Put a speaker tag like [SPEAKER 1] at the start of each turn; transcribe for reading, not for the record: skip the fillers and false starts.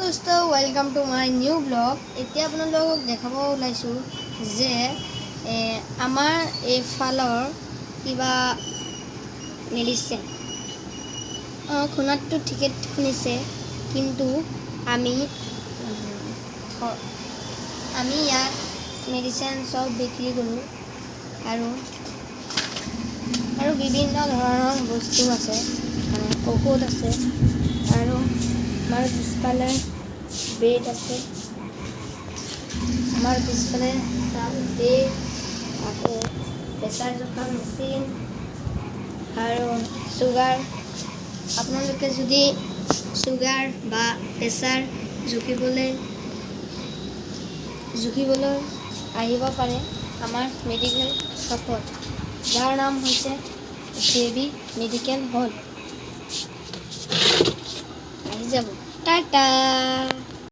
[SPEAKER 1] दोस्तों welcome to my new blog. এতিয়া আপোনালোকক দেখাব ওলাইছো যে আমাৰ এইফালৰ কিবা মেডিচিন খুনাটো ঠিকে শুনিছে, কিন্তু আমি ইয়াত মেডিচিন সব বিক্ৰী কৰোঁ আৰু বিভিন্ন ধৰণৰ বস্তু আছে, মানে ঔষধ আছে আৰু আমাৰ পিছফালে বেড আছে, আমাৰ পিছফালে বেড আকৌ প্ৰেছাৰ জোখা মেচিন আৰু চুগাৰ। আপোনালোকে যদি চুগাৰ বা প্ৰেছাৰ জুখিবলৈ আহিব পাৰে আমাৰ মেডিকেল শ্বপত, যাৰ নাম হৈছে JB মেডিকেল হল। আহি যাব। টাটা।